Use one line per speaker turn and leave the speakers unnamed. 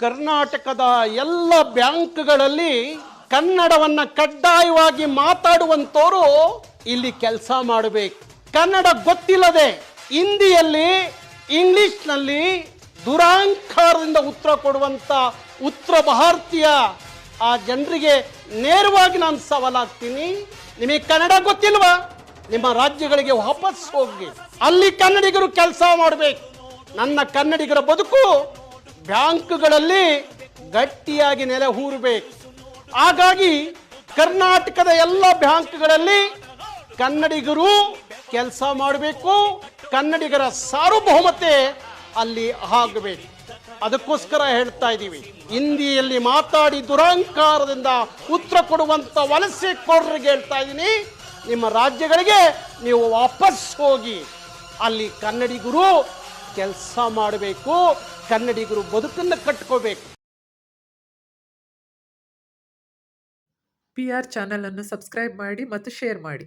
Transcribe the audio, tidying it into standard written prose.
ಕರ್ನಾಟಕದ ಎಲ್ಲ ಬ್ಯಾಂಕ್ಗಳಲ್ಲಿ ಕನ್ನಡವನ್ನ ಕಡ್ಡಾಯವಾಗಿ ಮಾತಾಡುವಂತವರು ಇಲ್ಲಿ ಕೆಲಸ ಮಾಡಬೇಕು. ಕನ್ನಡ ಗೊತ್ತಿಲ್ಲದೆ ಹಿಂದಿಯಲ್ಲಿ ಇಂಗ್ಲಿಷ್ನಲ್ಲಿ ದುರಾಂಕಾರದಿಂದ ಉತ್ತರ ಕೊಡುವಂತ ಉತ್ತರ ಭಾರತೀಯ ಆ ಜನರಿಗೆ ನೇರವಾಗಿ ನಾನು ಸವಾಲಾಗ್ತೀನಿ. ನಿಮಗೆ ಕನ್ನಡ ಗೊತ್ತಿಲ್ವಾ? ನಿಮ್ಮ ರಾಜ್ಯಗಳಿಗೆ ವಾಪಸ್ ಹೋಗಿ ಅಲ್ಲಿ ಕನ್ನಡಿಗರು ಕೆಲಸ ಮಾಡಬೇಕು. ನನ್ನ ಕನ್ನಡಿಗರ ಬದುಕು ಬ್ಯಾಂಕ್ಗಳಲ್ಲಿ ಗಟ್ಟಿಯಾಗಿ ನೆಲೆ ಹೂರಬೇಕು. ಹಾಗಾಗಿ ಕರ್ನಾಟಕದ ಎಲ್ಲ ಬ್ಯಾಂಕ್ಗಳಲ್ಲಿ ಕನ್ನಡಿಗರು ಕೆಲಸ ಮಾಡಬೇಕು. ಕನ್ನಡಿಗರ ಸಾರ್ವಭೌಮತೆ ಅಲ್ಲಿ ಆಗಬೇಕು. ಅದಕ್ಕೋಸ್ಕರ ಹೇಳ್ತಾ ಇದ್ದೀವಿ, ಹಿಂದಿಯಲ್ಲಿ ಮಾತಾಡಿ ದುರಾಂಕಾರದಿಂದ ಉತ್ತರ ಕೊಡುವಂತ ವಲಸೆಕೋರರಿಗೆ ಹೇಳ್ತಾ ಇದ್ದೀನಿ, ನಿಮ್ಮ ರಾಜ್ಯಗಳಿಗೆ ನೀವು ವಾಪಸ್ ಹೋಗಿ ಅಲ್ಲಿ ಕನ್ನಡಿಗರು ಕೆಲಸ ಮಾಡಬೇಕು. ಕನ್ನಡಿಗರು ಬದುಕನ್ನು ಕಟ್ಕೋಬೇಕು.
PR ಚಾನೆಲ್ ಅನ್ನು ಸಬ್ಸ್ಕ್ರೈಬ್ ಮಾಡಿ ಮತ್ತು ಶೇರ್ ಮಾಡಿ.